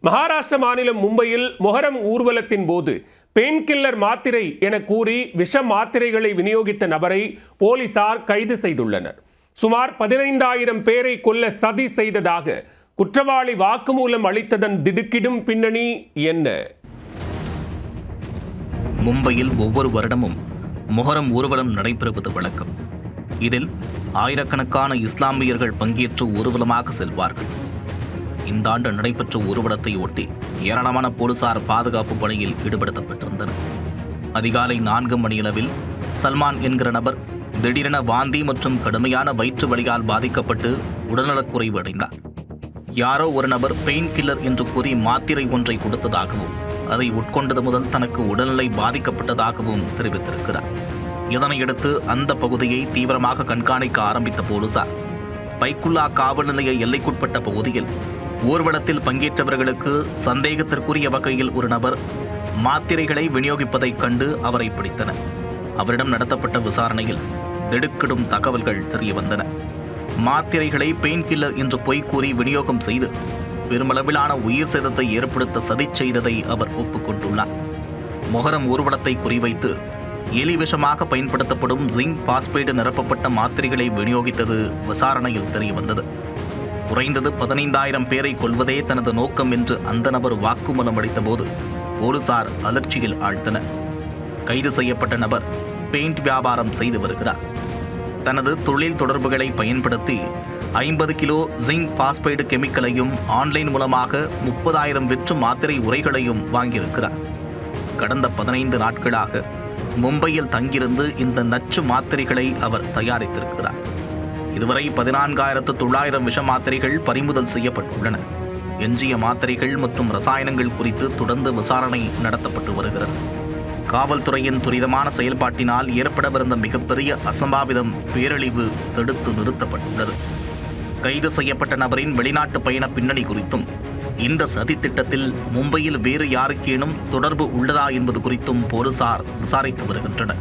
மகாராஷ்டிர மாநிலம் மும்பையில் மொஹரம் ஊர்வலத்தின் போது பெயின் கில்லர் மாத்திரை என கூறி விஷ மாத்திரைகளை விநியோகித்த நபரை போலீசார் கைது செய்துள்ளனர். சுமார் 15,000 பேரை கொல்ல சதி செய்ததாக குற்றவாளி வாக்குமூலம் அளித்ததன் திடுக்கிடும் பின்னணி என்ன? மும்பையில் ஒவ்வொரு வருடமும் மொஹரம் ஊர்வலம் நடைபெறுவது வழக்கம். இதில் ஆயிரக்கணக்கான இஸ்லாமியர்கள் பங்கேற்று ஊர்வலமாக செல்வார்கள். இந்த ஆண்டு நடைபெற்ற ஊர்வலத்தை ஒட்டி ஏராளமான போலீசார் பாதுகாப்பு பணியில் ஈடுபடுத்தப்பட்டிருந்தனர். அதிகாலை 4 மணியளவில் சல்மான் என்கிற நபர் திடீரென வாந்தி மற்றும் கடுமையான வயிற்று வலியால் பாதிக்கப்பட்டு உடல்நலக்குறைவு அடைந்தார். யாரோ ஒரு நபர் பெயின் கில்லர் என்று கூறி மாத்திரை ஒன்றை கொடுத்ததாகவும் அதை உட்கொண்டது முதல் தனக்கு உடல்நிலை பாதிக்கப்பட்டதாகவும் தெரிவித்திருக்கிறார். இதனையடுத்து அந்த பகுதியை தீவிரமாக கண்காணிக்க ஆரம்பித்த போலீசார் பைக்குல்லா காவல் நிலைய எல்லைக்குட்பட்ட பகுதியில் ஊர்வலத்தில் பங்கேற்றவர்களுக்கு சந்தேகத்திற்குரிய வகையில் ஒரு நபர் மாத்திரைகளை விநியோகிப்பதைக் கண்டு அவரை பிடித்தனர். அவரிடம் நடத்தப்பட்ட விசாரணையில் திடுக்கிடும் தகவல்கள் தெரியவந்தன. மாத்திரைகளை பெயின் கில்லர் என்று பொய் கூறி விநியோகம் செய்து பெருமளவிலான உயிர் சேதத்தை ஏற்படுத்த சதி செய்ததை அவர் ஒப்புக்கொண்டுள்ளார். மொஹரம் ஊர்வலத்தை குறிவைத்து எலி விஷமாக பயன்படுத்தப்படும் ஜிங்க் பாஸ்பேட் நிரப்பப்பட்ட மாத்திரைகளை விநியோகித்தது விசாரணையில் தெரியவந்தது. குறைந்தது 15,000 பேரை கொல்வதே தனது நோக்கம் என்று அந்த நபர் வாக்குமூலம் அளித்தபோது போலீசார் அதிர்ச்சியில் ஆழ்ந்தனர். கைது செய்யப்பட்ட நபர் பெயிண்ட் வியாபாரம் செய்து வருகிறார். தனது தொழில் தொடர்புகளை பயன்படுத்தி 50 கிலோ ஜிங்க் பாஸ்பைடு கெமிக்கலையும் ஆன்லைன் மூலமாக 30,000 விற்று மாத்திரை உரைகளையும் வாங்கியிருக்கிறார். கடந்த 15 நாட்களாக மும்பையில் தங்கியிருந்து இந்த நச்சு மாத்திரைகளை அவர் தயாரித்திருக்கிறார். இதுவரை 14,900 விஷ மாத்திரைகள் பறிமுதல் செய்யப்பட்டுள்ளன. எஞ்சிய மாத்திரைகள் மற்றும் ரசாயனங்கள் குறித்து தொடர்ந்து விசாரணை நடத்தப்பட்டு வருகிறது. காவல்துறையின் துரிதமான செயல்பாட்டினால் ஏற்படவிருந்த மிகப்பெரிய அசம்பாவிதம் பேரழிவு தடுத்து நிறுத்தப்பட்டுள்ளது. கைது செய்யப்பட்ட நபரின் வெளிநாட்டு பயண பின்னணி குறித்தும் இந்த சதி திட்டத்தில் மும்பையில் வேறு யாருக்கேனும் தொடர்பு உள்ளதா என்பது குறித்தும் போலீசார் விசாரித்து வருகின்றனர்.